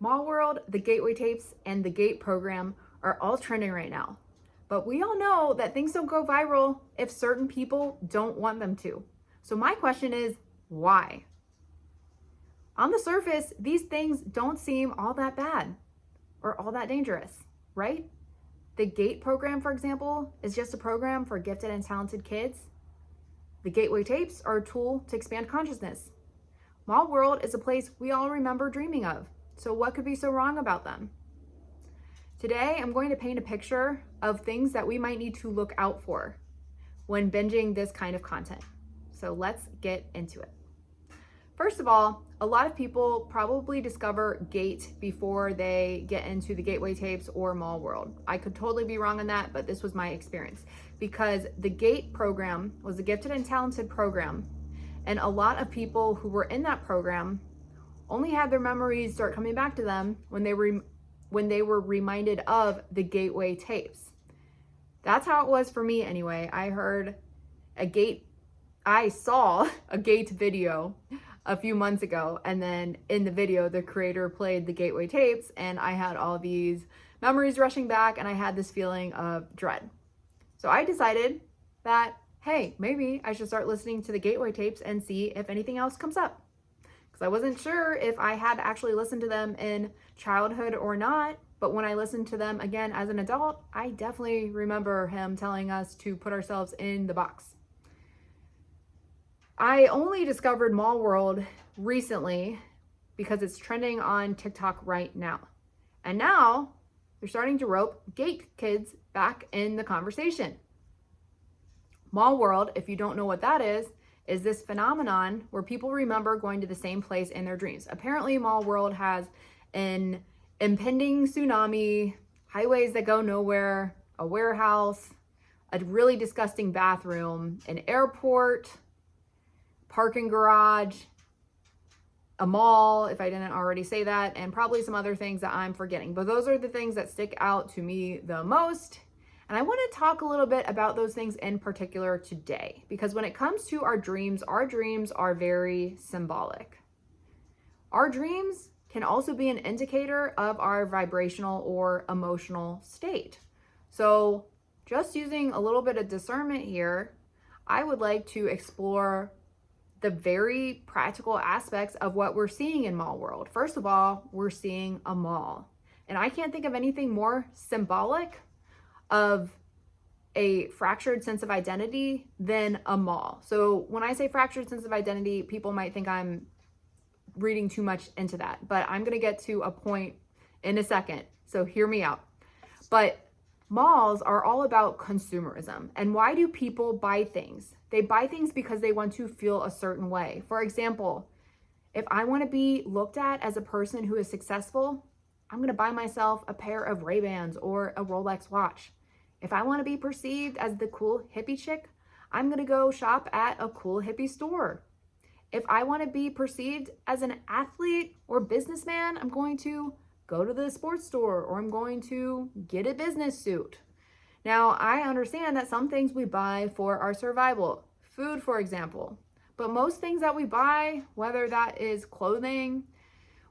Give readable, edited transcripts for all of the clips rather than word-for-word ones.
Mall World, the Gateway Tapes, and the GATE program are all trending right now. But we all know that things don't go viral if certain people don't want them to. So my question is, why? On the surface, these things don't seem all that bad or all that dangerous, right? The GATE program, for example, is just a program for gifted and talented kids. The Gateway Tapes are a tool to expand consciousness. Mall World is a place we all remember dreaming of. So what could be so wrong about them? Today, I'm going to paint a picture of things that we might need to look out for when binging this kind of content. So let's get into it. First of all, a lot of people probably discover GATE before they get into the Gateway Tapes or Mall World. I could totally be wrong on that, but this was my experience because the GATE program was a gifted and talented program, and a lot of people who were in that program only had their memories start coming back to them when they were reminded of the Gateway Tapes. That's how it was for me anyway. I saw a GATE video a few months ago, and then in the video the creator played the Gateway Tapes, and I had all these memories rushing back, and I had this feeling of dread. So I decided that, hey, maybe I should start listening to the Gateway Tapes and see if anything else comes up, because I wasn't sure if I had actually listened to them in childhood or not. But when I listened to them again as an adult, I definitely remember him telling us to put ourselves in the box. I only discovered Mall World recently because it's trending on TikTok right now. And now they're starting to rope GATE kids back in the conversation. Mall World, if you don't know what that is this phenomenon where people remember going to the same place in their dreams. Apparently, Mall World has an impending tsunami, highways that go nowhere, a warehouse, a really disgusting bathroom, an airport, parking garage, a mall, if I didn't already say that, and probably some other things that I'm forgetting. But those are the things that stick out to me the most. And I want to talk a little bit about those things in particular today, because when it comes to our dreams are very symbolic. Our dreams can also be an indicator of our vibrational or emotional state. So just using a little bit of discernment here, I would like to explore the very practical aspects of what we're seeing in Mall World. First of all, we're seeing a mall. And I can't think of anything more symbolic of a fractured sense of identity than a mall. So when I say fractured sense of identity, people might think I'm reading too much into that, but I'm going to get to a point in a second. So hear me out. But malls are all about consumerism. And why do people buy things? They buy things because they want to feel a certain way. For example, if I want to be looked at as a person who is successful, I'm going to buy myself a pair of Ray-Bans or a Rolex watch. If I want to be perceived as the cool hippie chick, I'm going to go shop at a cool hippie store. If I want to be perceived as an athlete or businessman, I'm going to go to the sports store, or I'm going to get a business suit. Now, I understand that some things we buy for our survival, food, for example, but most things that we buy, whether that is clothing,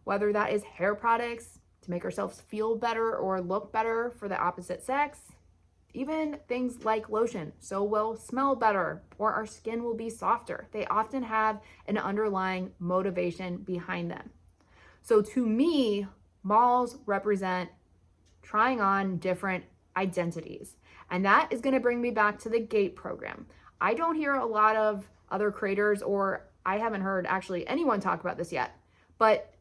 whether that is hair products to make ourselves feel better or look better for the opposite sex, even things like lotion, so we'll smell better or our skin will be softer. They often have an underlying motivation behind them. So to me, malls represent trying on different identities. And that is going to bring me back to the GATE program. I don't hear a lot of other creators, or I haven't heard actually anyone talk about this yet, but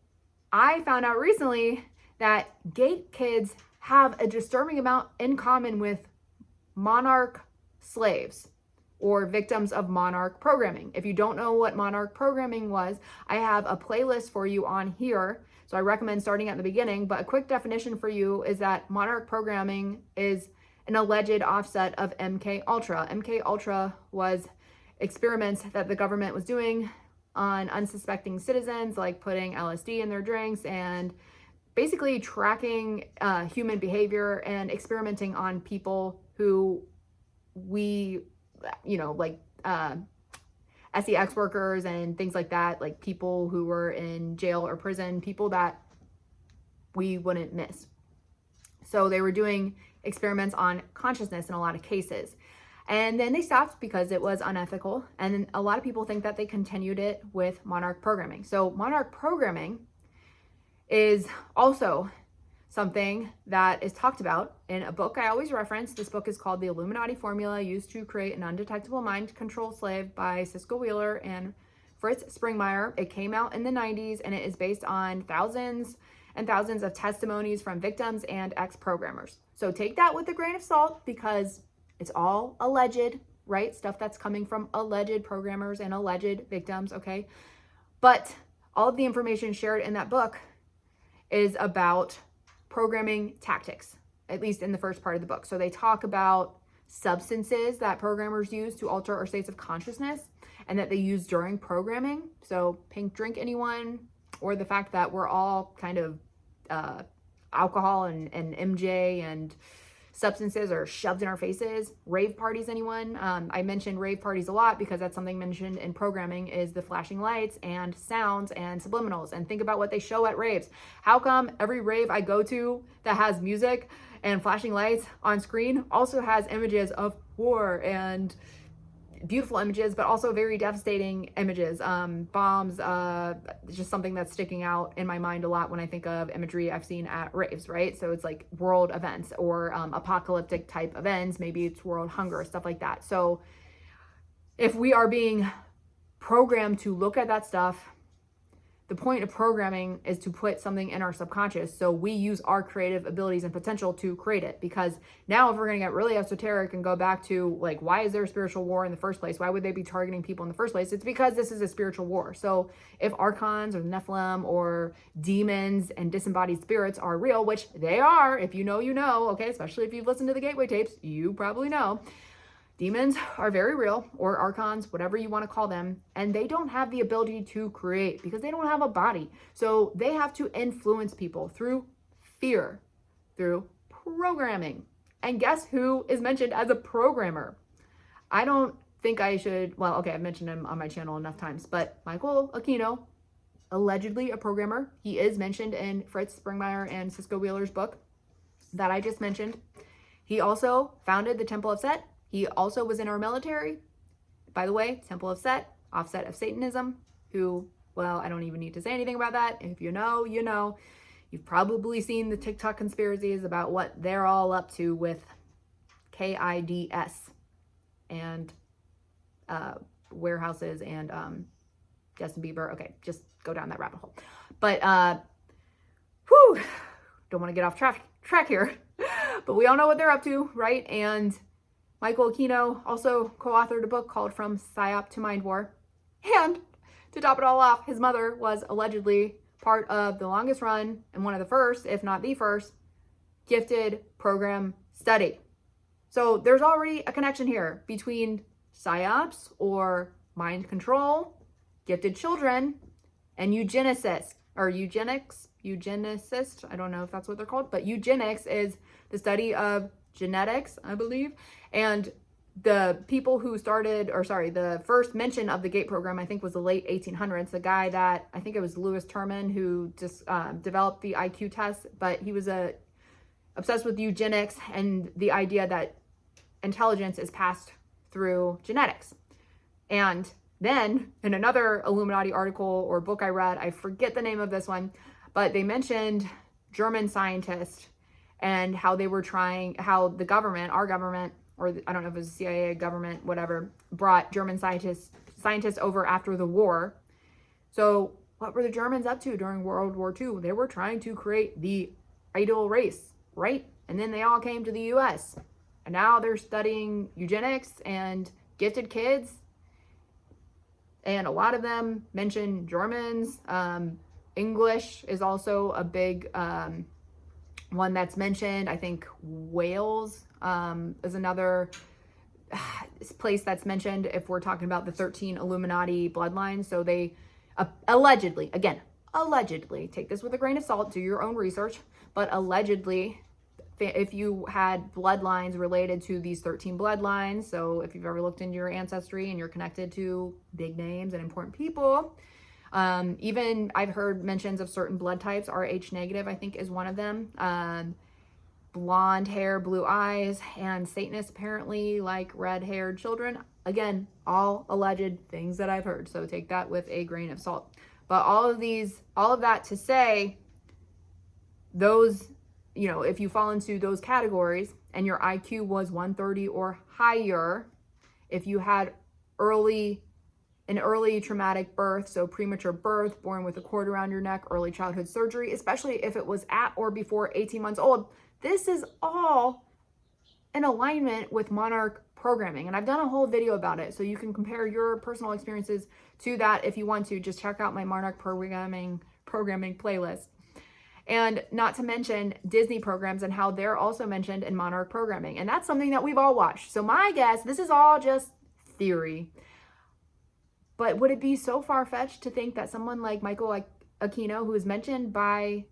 I found out recently that GATE kids have a disturbing amount in common with monarch slaves or victims of monarch programming. If you don't know what monarch programming was, I have a playlist for you on here. So I recommend starting at the beginning, but a quick definition for you is that monarch programming is an alleged offset of MK Ultra. MK Ultra was experiments that the government was doing on unsuspecting citizens, like putting LSD in their drinks and basically tracking human behavior and experimenting on people who sex workers and things like that, like people who were in jail or prison, people that we wouldn't miss. So they were doing experiments on consciousness in a lot of cases. And then they stopped because it was unethical. And then a lot of people think that they continued it with Monarch programming. So Monarch programming is also something that is talked about in a book I always reference. This book is called The Illuminati Formula Used to Create an Undetectable Mind Control Slave by Cisco Wheeler and Fritz Springmeier. It came out in the 90s and it is based on thousands and thousands of testimonies from victims and ex-programmers. So take that with a grain of salt because it's all alleged, right? Stuff that's coming from alleged programmers and alleged victims, okay? But all of the information shared in that book is about programming tactics, at least in the first part of the book. So they talk about substances that programmers use to alter our states of consciousness and that they use during programming. So pink drink anyone, or the fact that we're all kind of alcohol and MJ and substances are shoved in our faces. Rave parties, anyone? I mentioned rave parties a lot because that's something mentioned in programming is the flashing lights and sounds and subliminals. And think about what they show at raves. How come every rave I go to that has music and flashing lights on screen also has images of war and beautiful images, but also very devastating images, bombs, just something that's sticking out in my mind a lot when I think of imagery I've seen at raves, right? So it's like world events or apocalyptic type events, maybe it's world hunger, stuff like that. So if we are being programmed to look at that stuff, the point of programming is to put something in our subconscious so we use our creative abilities and potential to create it. Because now if we're going to get really esoteric and go back to like, why is there a spiritual war in the first place? Why would they be targeting people in the first place? It's because this is a spiritual war. So if Archons or Nephilim or demons and disembodied spirits are real, which they are, if you know, you know, okay, especially if you've listened to the Gateway tapes, you probably know. Demons are very real, or Archons, whatever you want to call them, and they don't have the ability to create because they don't have a body. So they have to influence people through fear, through programming. And guess who is mentioned as a programmer? I don't think I should, well, okay, I've mentioned him on my channel enough times, but Michael Aquino, allegedly a programmer. He is mentioned in Fritz Springmeier and Cisco Wheeler's book that I just mentioned. He also founded the Temple of Set. He also was in our military. By the way, Temple of Set, offset of Satanism, who, well, I don't even need to say anything about that. If you know, you know. You've probably seen the TikTok conspiracies about what they're all up to with KIDS and warehouses and Justin Bieber. Okay, just go down that rabbit hole. But, don't want to get off track here. But we all know what they're up to, right? And Michael Aquino also co-authored a book called From PSYOP to Mind War. And to top it all off, his mother was allegedly part of the longest run and one of the first, if not the first, gifted program study. So there's already a connection here between PSYOPs or mind control, gifted children, and eugenicists or eugenicist. I don't know if that's what they're called, but eugenics is the study of genetics, I believe. And the people who started, or sorry, the first mention of the GATE program, I think was the late 1800s. The guy that, I think it was Lewis Terman who just developed the IQ test, but he was obsessed with eugenics and the idea that intelligence is passed through genetics. And then in another Illuminati article or book I read, I forget the name of this one, but they mentioned German scientists and how they were trying, how the government, our government, or I don't know if it was the CIA government, whatever, brought German scientists over after the war. So what were the Germans up to during World War II? They were trying to create the ideal race, right? And then they all came to the US. And now they're studying eugenics and gifted kids. And a lot of them mention Germans. English is also a big one that's mentioned. I think Wales is another place that's mentioned if we're talking about the 13 Illuminati bloodlines. So they allegedly, again, allegedly, take this with a grain of salt, do your own research, but allegedly, if you had bloodlines related to these 13 bloodlines, so if you've ever looked into your ancestry and you're connected to big names and important people, Even I've heard mentions of certain blood types. Rh negative, I think, is one of them. Blonde hair, blue eyes, and Satanists apparently like red-haired children. Again, all alleged things that I've heard, so take that with a grain of salt. But all of that to say, those, if you fall into those categories and your IQ was 130 or higher, if you had an early traumatic birth, so premature birth, born with a cord around your neck, early childhood surgery, especially if it was at or before 18 months old, this is all in alignment with Monarch programming. And I've done a whole video about it, so you can compare your personal experiences to that if you want to. Just check out my Monarch programming playlist. And not to mention Disney programs and how they're also mentioned in Monarch programming. And that's something that we've all watched. So my guess, this is all just theory. But would it be so far-fetched to think that someone like Michael Aquino, who is mentioned by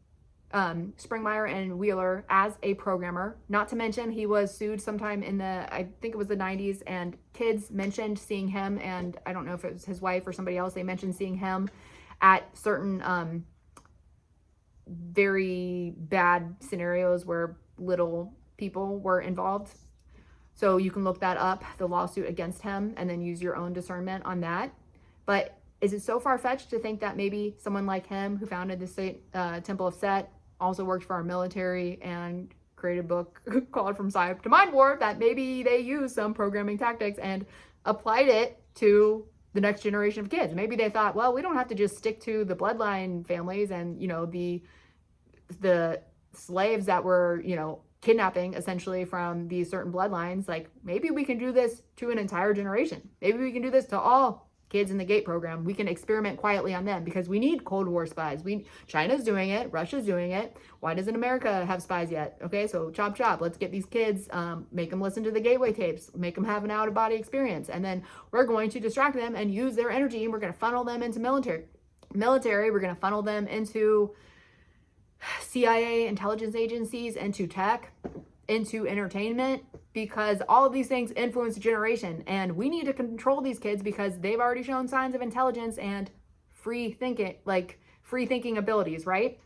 Springmeyer and Wheeler as a programmer, not to mention he was sued sometime in I think it was the 90s, and kids mentioned seeing him, and I don't know if it was his wife or somebody else, they mentioned seeing him at certain very bad scenarios where little people were involved. So you can look that up, the lawsuit against him, and then use your own discernment on that. But is it so far-fetched to think that maybe someone like him, who founded the Temple of Set, also worked for our military and created a book called From Psyop to Mind War, that maybe they used some programming tactics and applied it to the next generation of kids? Maybe they thought, well, we don't have to just stick to the bloodline families and, the slaves that were, kidnapping essentially from these certain bloodlines. Like, maybe we can do this to an entire generation. Maybe we can do this to all kids in the GATE program. We can experiment quietly on them, because we need Cold War spies. China's doing it. Russia's doing it. Why doesn't America have spies yet? Okay, so chop chop. Let's get these kids, make them listen to the Gateway tapes, make them have an out-of-body experience. And then we're going to distract them and use their energy, and we're going to funnel them into military. We're going to funnel them into CIA, intelligence agencies, into tech, into entertainment, because all of these things influence a generation, and we need to control these kids because they've already shown signs of intelligence and free thinking abilities, right?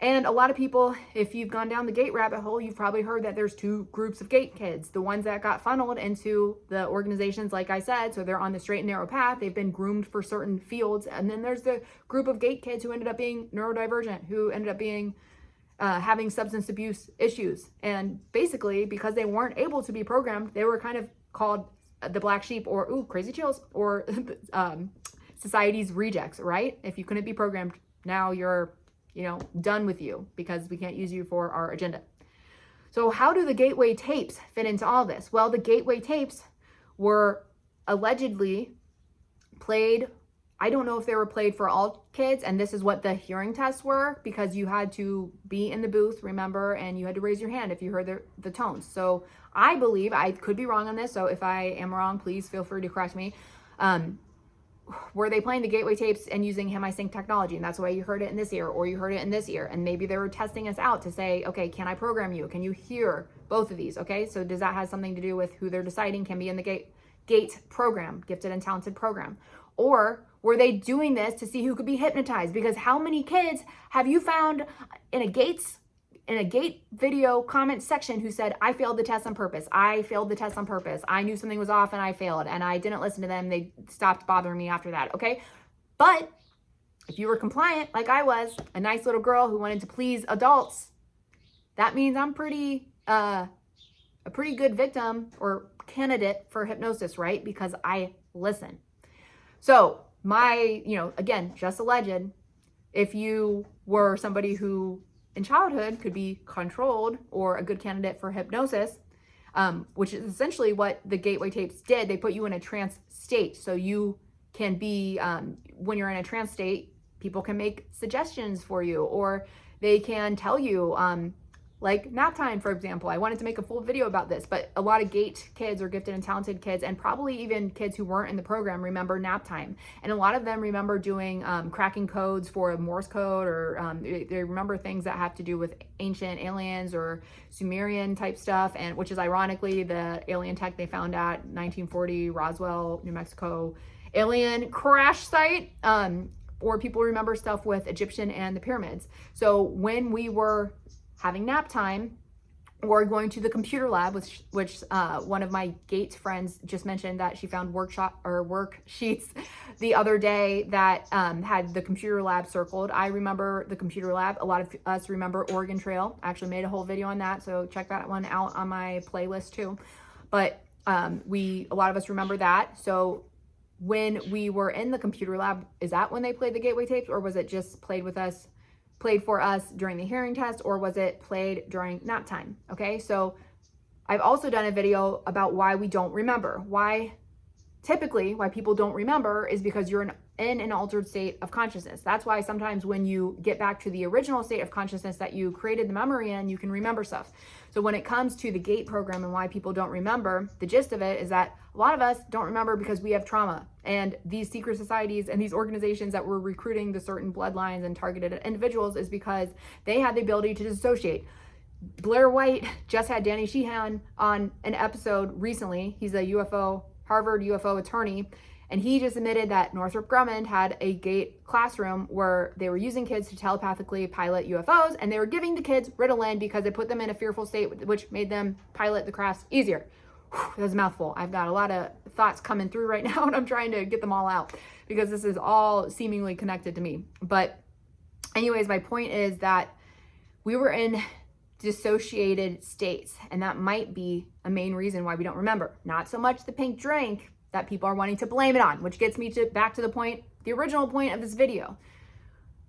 And a lot of people, if you've gone down the GATE rabbit hole, you've probably heard that there's two groups of GATE kids. The ones that got funneled into the organizations, like I said, so they're on the straight and narrow path. They've been groomed for certain fields. And then there's the group of GATE kids who ended up being neurodivergent, who ended up being having substance abuse issues. And basically, because they weren't able to be programmed, they were kind of called the black sheep, or, ooh, crazy chills, or society's rejects, right? If you couldn't be programmed, now you're done with you, because we can't use you for our agenda. So how do the Gateway tapes fit into all this? Well, the Gateway tapes were allegedly played. I don't know if they were played for all kids, and this is what the hearing tests were, because you had to be in the booth, remember, and you had to raise your hand if you heard the tones. So I believe, I could be wrong on this, so if I am wrong, please feel free to correct me. Were they playing the Gateway tapes and using HemiSync technology, and that's why you heard it in this ear, or you heard it in this ear, and maybe they were testing us out to say, okay, can I program you? Can you hear both of these? Okay, so does that have something to do with who they're deciding can be in the GATE program, gifted and talented program? Or were they doing this to see who could be hypnotized? Because how many kids have you found in a GATE video comment section who said, I failed the test on purpose. I failed the test on purpose. I knew something was off and I failed, and I didn't listen to them. They stopped bothering me after that. Okay. But if you were compliant, like I was, a nice little girl who wanted to please adults, that means I'm a pretty good victim or candidate for hypnosis, right? Because I listen. So again, just alleged, if you were somebody who in childhood could be controlled or a good candidate for hypnosis, which is essentially what the Gateway tapes did. They put you in a trance state. So you can be, when you're in a trance state, people can make suggestions for you, or they can tell you, like nap time, for example. I wanted to make a full video about this, but a lot of GATE kids or gifted and talented kids, and probably even kids who weren't in the program, remember nap time. And a lot of them remember doing cracking codes for a Morse code, or they remember things that have to do with ancient aliens or Sumerian type stuff, and which is ironically the alien tech they found at 1940 Roswell, New Mexico alien crash site. or people remember stuff with Egyptian and the pyramids. So when we were having nap time or going to the computer lab, which one of my GATE friends just mentioned that she found worksheets the other day that had the computer lab circled. I remember the computer lab. A lot of us remember Oregon Trail. I actually made a whole video on that, so check that one out on my playlist too. But a lot of us remember that. So when we were in the computer lab, is that when they played the gateway tapes, or was it just played for us during the hearing test, or was it played during nap time? Okay, so I've also done a video about why we don't remember. Typically why people don't remember is because you're in an altered state of consciousness. That's why sometimes when you get back to the original state of consciousness that you created the memory in, you can remember stuff. So when it comes to the GATE program and why people don't remember, the gist of it is that a lot of us don't remember because we have trauma. And these secret societies and these organizations that were recruiting the certain bloodlines and targeted individuals is because they had the ability to dissociate. Blair White just had Danny Sheehan on an episode recently. He's a Harvard UFO attorney, and he just admitted that Northrop Grumman had a GATE classroom where they were using kids to telepathically pilot UFOs, and they were giving the kids Ritalin because it put them in a fearful state, which made them pilot the crafts easier. That was a mouthful. I've got a lot of thoughts coming through right now, and I'm trying to get them all out because this is all seemingly connected to me. But anyways, my point is that we were in dissociated states, and that might be a main reason why we don't remember. Not so much the pink drink that people are wanting to blame it on, which gets me back to the point, the original point of this video.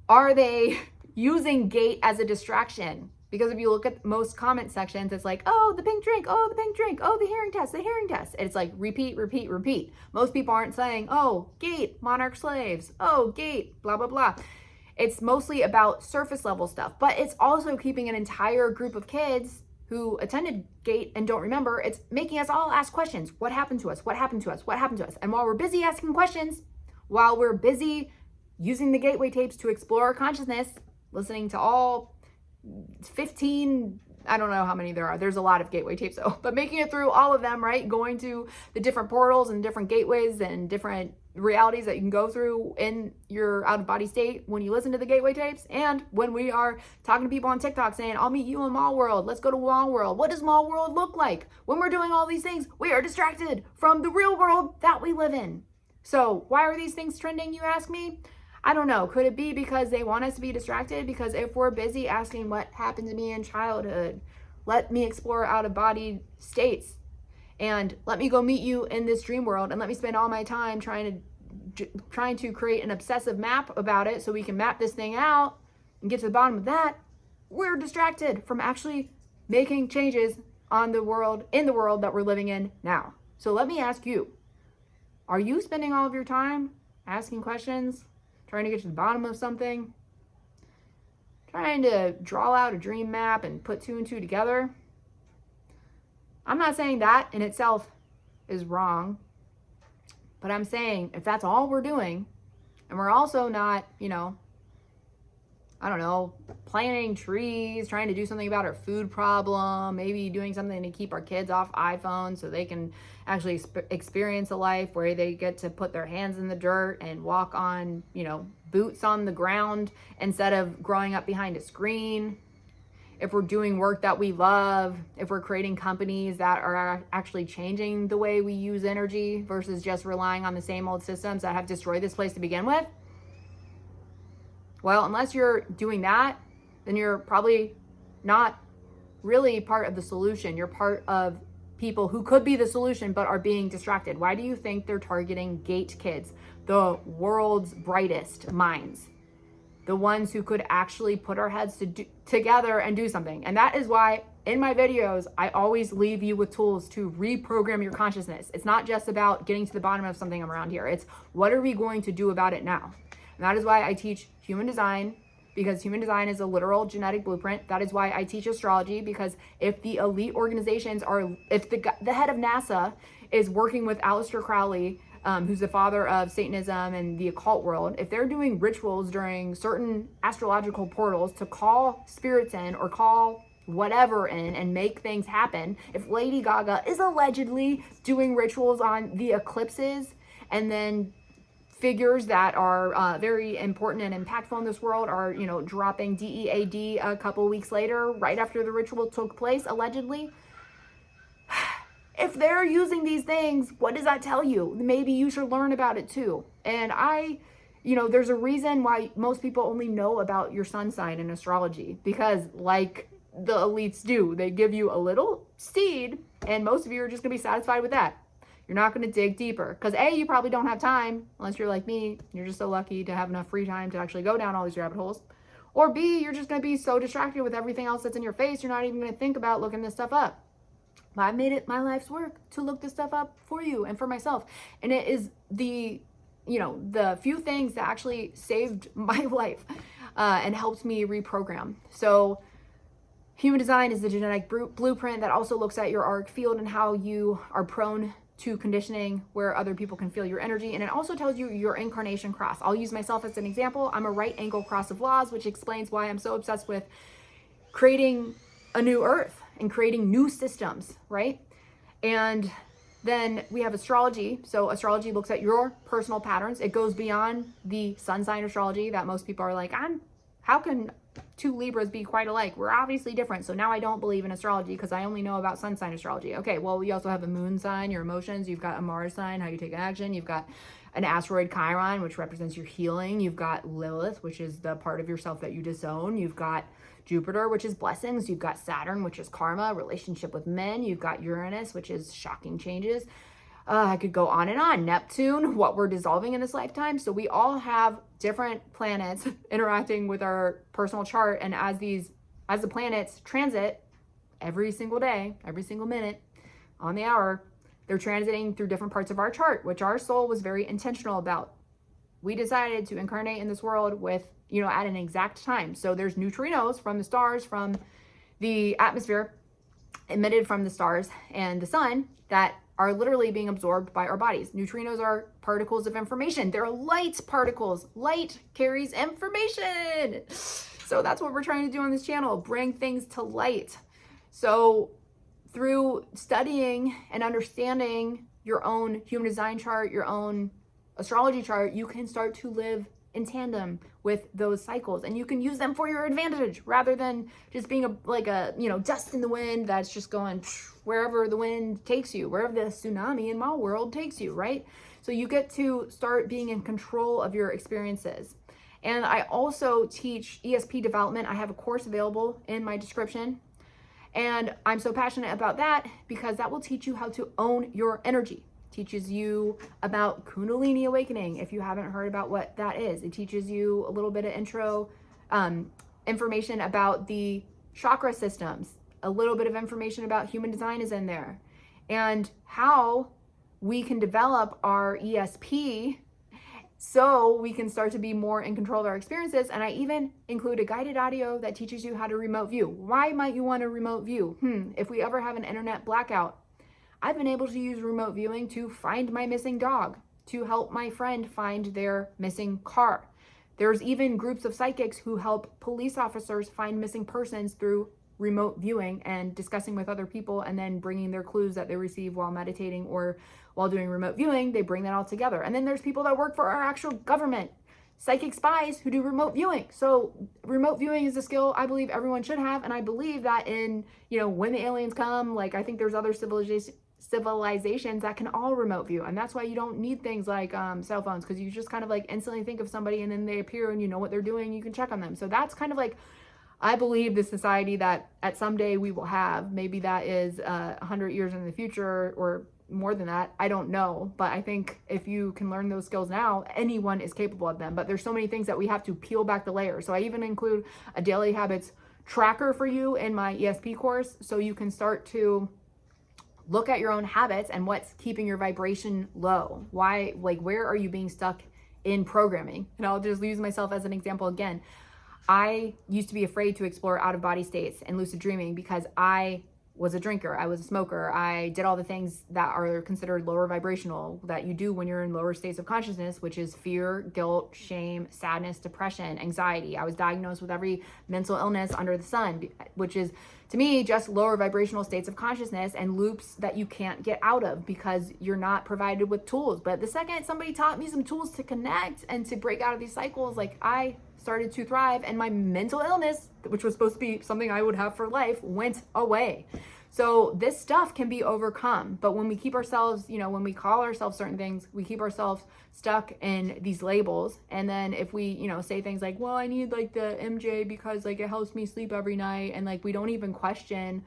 Are they using GATE as a distraction? Because if you look at most comment sections, it's like, oh, the pink drink, oh, the pink drink, oh, the hearing test. It's like repeat, repeat, repeat. Most people aren't saying, oh, GATE, monarch slaves, oh, GATE, blah, blah, blah. It's mostly about surface level stuff, but it's also keeping an entire group of kids who attended GATE and don't remember. It's making us all ask questions. What happened to us? What happened to us? What happened to us? And while we're busy asking questions, while we're busy using the gateway tapes to explore our consciousness, listening to all 15, I don't know how many there are. There's a lot of gateway tapes though, but making it through all of them, right? Going to the different portals and different gateways and different realities that you can go through in your out of body state when you listen to the gateway tapes. And when we are talking to people on TikTok saying, I'll meet you in Mall World. Let's go to Mall World. What does Mall World look like? When we're doing all these things, we are distracted from the real world that we live in. So why are these things trending, you ask me? I don't know. Could it be because they want us to be distracted? Because if we're busy asking what happened to me in childhood, let me explore out of body states, and let me go meet you in this dream world, and let me spend all my time trying to create an obsessive map about it so we can map this thing out and get to the bottom of that, we're distracted from actually making changes in the world that we're living in now. So let me ask you, are you spending all of your time asking questions, trying to get to the bottom of something, trying to draw out a dream map and put two and two together? I'm not saying that in itself is wrong, but I'm saying if that's all we're doing, and we're also not, planting trees, trying to do something about our food problem, maybe doing something to keep our kids off iPhones so they can actually experience a life where they get to put their hands in the dirt and walk on, boots on the ground instead of growing up behind a screen. If we're doing work that we love, if we're creating companies that are actually changing the way we use energy versus just relying on the same old systems that have destroyed this place to begin with. Well, unless you're doing that, then you're probably not really part of the solution. You're part of people who could be the solution but are being distracted. Why do you think they're targeting GATE kids, the world's brightest minds? The ones who could actually put our heads together and do something. And that is why in my videos, I always leave you with tools to reprogram your consciousness. It's not just about getting to the bottom of something around here. It's what are we going to do about it now? And that is why I teach human design, because human design is a literal genetic blueprint. That is why I teach astrology, because if the elite organizations if the head of NASA is working with Aleister Crowley, who's the father of Satanism and the occult world, if they're doing rituals during certain astrological portals to call spirits in or call whatever in and make things happen, if Lady Gaga is allegedly doing rituals on the eclipses and then figures that are very important and impactful in this world are, dropping DEAD a couple weeks later, right after the ritual took place, allegedly. If they're using these things, what does that tell you? Maybe you should learn about it too. And there's a reason why most people only know about your sun sign in astrology, because like the elites do, they give you a little seed and most of you are just gonna be satisfied with that. You're not gonna dig deeper because A, you probably don't have time, unless you're like me, you're just so lucky to have enough free time to actually go down all these rabbit holes. Or B, you're just gonna be so distracted with everything else that's in your face, you're not even gonna think about looking this stuff up. I made it my life's work to look this stuff up for you and for myself. And it is the few things that actually saved my life and helped me reprogram. So human design is the genetic blueprint that also looks at your auric field and how you are prone to conditioning where other people can feel your energy. And it also tells you your incarnation cross. I'll use myself as an example. I'm a right angle cross of laws, which explains why I'm so obsessed with creating a new earth and creating new systems, right? And then we have astrology. So astrology looks at your personal patterns. It goes beyond the sun sign astrology that most people are like, how can two Libras be quite alike? We're obviously different. So now I don't believe in astrology because I only know about sun sign astrology. Okay, well, we also have a moon sign, your emotions. You've got a Mars sign, how you take action. You've got an asteroid Chiron, which represents your healing. You've got Lilith, which is the part of yourself that you disown. You've got Jupiter, which is blessings. You've got Saturn, which is karma, relationship with men. You've got Uranus, which is shocking changes. I could go on and on. Neptune, what we're dissolving in this lifetime. So we all have different planets interacting with our personal chart. And as the planets transit every single day, every single minute on the hour, they're transiting through different parts of our chart, which our soul was very intentional about. We decided to incarnate in this world with, at an exact time. So there's neutrinos from the stars, from the atmosphere, emitted from the stars and the sun that are literally being absorbed by our bodies. Neutrinos are particles of information. They're light particles. Light carries information. So that's what we're trying to do on this channel, bring things to light. So through studying and understanding your own human design chart, your own astrology chart, you can start to live in tandem with those cycles, and you can use them for your advantage rather than just being a dust in the wind that's just going wherever the wind takes you, wherever the tsunami in my world takes you, right? So you get to start being in control of your experiences. And I also teach ESP development. I have a course available in my description. And I'm so passionate about that because that will teach you how to own your energy. Teaches you about Kundalini awakening if you haven't heard about what that is. It teaches you a little bit of intro information about the chakra systems. A little bit of information about human design is in there. And how we can develop our ESP so we can start to be more in control of our experiences. And I even include a guided audio that teaches you how to remote view. Why might you want to remote view? If we ever have an internet blackout, I've been able to use remote viewing to find my missing dog, to help my friend find their missing car. There's even groups of psychics who help police officers find missing persons through remote viewing and discussing with other people and then bringing their clues that they receive while meditating or while doing remote viewing. They bring that all together. And then there's people that work for our actual government, psychic spies who do remote viewing. So remote viewing is a skill I believe everyone should have. And I believe that in, when the aliens come, I think there's other civilizations that can all remote view, and that's why you don't need things like cell phones, because you just kind of instantly think of somebody and then they appear and you know what they're doing, you can check on them. So that's kind of I believe the society that at some day we will have. Maybe that is 100 years in the future or more than that, I don't know, but I think if you can learn those skills now, anyone is capable of them. But there's so many things that we have to peel back the layers. So I even include a daily habits tracker for you in my ESP course, so you can start to look at your own habits and what's keeping your vibration low. Why, where are you being stuck in programming? And I'll just use myself as an example again. I used to be afraid to explore out-of-body states and lucid dreaming because I was a drinker, I was a smoker, I did all the things that are considered lower vibrational that you do when you're in lower states of consciousness, which is fear, guilt, shame, sadness, depression, anxiety. I was diagnosed with every mental illness under the sun, which is, to me, just lower vibrational states of consciousness and loops that you can't get out of because you're not provided with tools. But the second somebody taught me some tools to connect and to break out of these cycles, like, I started to thrive, and my mental illness, which was supposed to be something I would have for life, went away. So this stuff can be overcome. But when we keep ourselves, when we call ourselves certain things, we keep ourselves stuck in these labels. And then if we, say things like, well, I need like the MJ because like it helps me sleep every night. And like, we don't even question.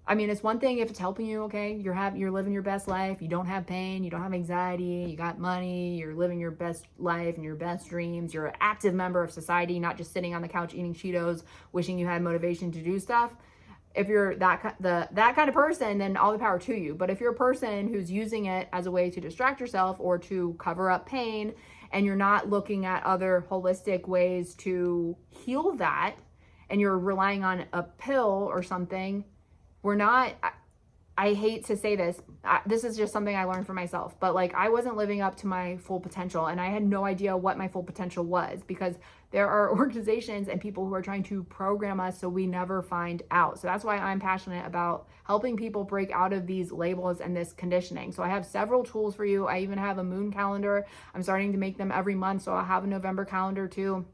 I mean, it's one thing if it's helping you, okay, you're living your best life, you don't have pain, you don't have anxiety, you got money, you're living your best life and your best dreams, you're an active member of society, not just sitting on the couch eating Cheetos, wishing you had motivation to do stuff. If you're that kind of person, then all the power to you. But if you're a person who's using it as a way to distract yourself or to cover up pain, and you're not looking at other holistic ways to heal that, and you're relying on a pill or something, I hate to say this, this is just something I learned for myself, but like, I wasn't living up to my full potential, and I had no idea what my full potential was, because there are organizations and people who are trying to program us so we never find out. So that's why I'm passionate about helping people break out of these labels and this conditioning. So I have several tools for you. I even have a moon calendar. I'm starting to make them every month, so I'll have a November calendar too.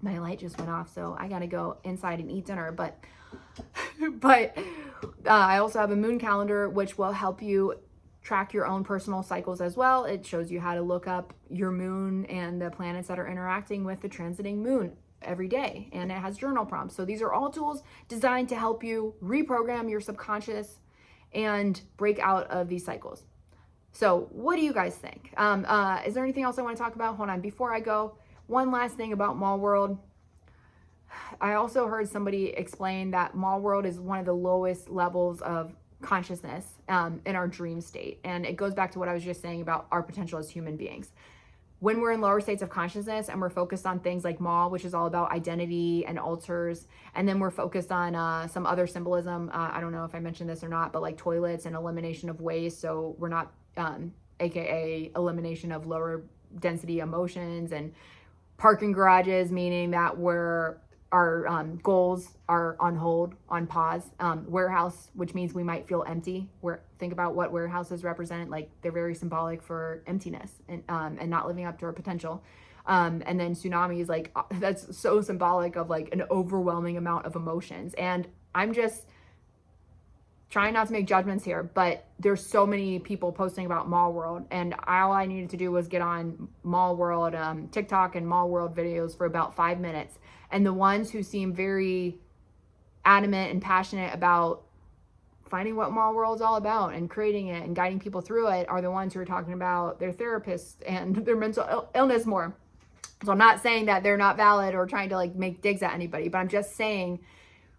My light just went off, so I gotta go inside and eat dinner, but I also have a moon calendar, which will help you track your own personal cycles as well. It shows you how to look up your moon and the planets that are interacting with the transiting moon every day. And it has journal prompts. So these are all tools designed to help you reprogram your subconscious and break out of these cycles. So what do you guys think? Is there anything else I want to talk about? Hold on. Before I go, one last thing about Mall World. I also heard somebody explain that Mall World is one of the lowest levels of consciousness in our dream state. And it goes back to what I was just saying about our potential as human beings. When we're in lower states of consciousness and we're focused on things like Mall, which is all about identity and altars, and then we're focused on some other symbolism. I don't know if I mentioned this or not, but like toilets and elimination of waste. So we're not, AKA elimination of lower density emotions, and parking garages, meaning that our goals are on hold, on pause. Warehouse, which means we might feel empty. Think about what warehouses represent. Like, they're very symbolic for emptiness and not living up to our potential. And then tsunamis, like, that's so symbolic of like an overwhelming amount of emotions. And I'm just trying not to make judgments here, but there's so many people posting about Mall World, and all I needed to do was get on Mall World TikTok and Mall World videos for about 5 minutes. And the ones who seem very adamant and passionate about finding what Mall World's all about and creating it and guiding people through it are the ones who are talking about their therapists and their mental illness more. So I'm not saying that they're not valid or trying to like make digs at anybody, but I'm just saying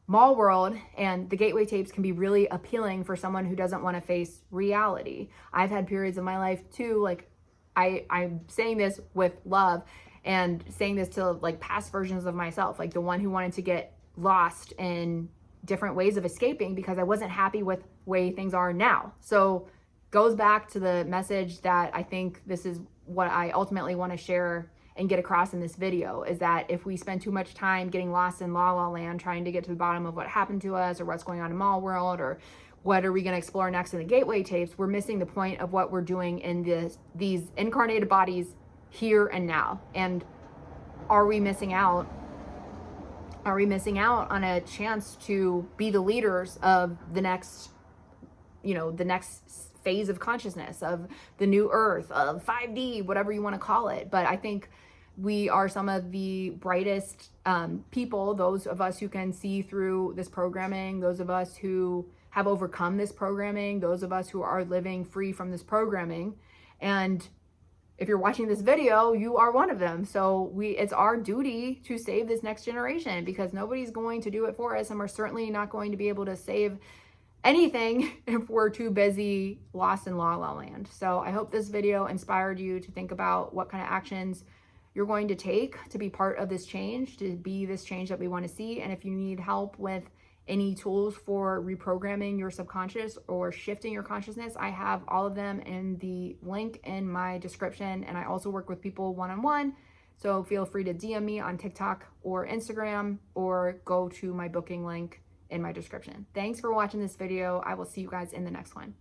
Mall World and the Gateway tapes can be really appealing for someone who doesn't want to face reality. I've had periods of my life too, like I'm saying this with love and saying this to like past versions of myself, like the one who wanted to get lost in different ways of escaping because I wasn't happy with the way things are now. So goes back to the message that I think this is what I ultimately want to share and get across in this video, is that if we spend too much time getting lost in La La Land trying to get to the bottom of what happened to us or what's going on in Mall World or what are we going to explore next in the Gateway tapes, we're missing the point of what we're doing in these incarnated bodies here and now. And are we missing out? Are we missing out on a chance to be the leaders of the next, the next phase of consciousness, of the new earth, of 5D, whatever you want to call it? But I think we are some of the brightest people, those of us who can see through this programming, those of us who have overcome this programming, those of us who are living free from this programming. And if you're watching this video, you are one of them. So it's our duty to save this next generation, because nobody's going to do it for us, and we're certainly not going to be able to save anything if we're too busy lost in La La Land. So I hope this video inspired you to think about what kind of actions you're going to take to be part of this change, to be this change that we want to see. And if you need help with any tools for reprogramming your subconscious or shifting your consciousness, I have all of them in the link in my description. And I also work with people one-on-one. So feel free to DM me on TikTok or Instagram, or go to my booking link in my description. Thanks for watching this video. I will see you guys in the next one.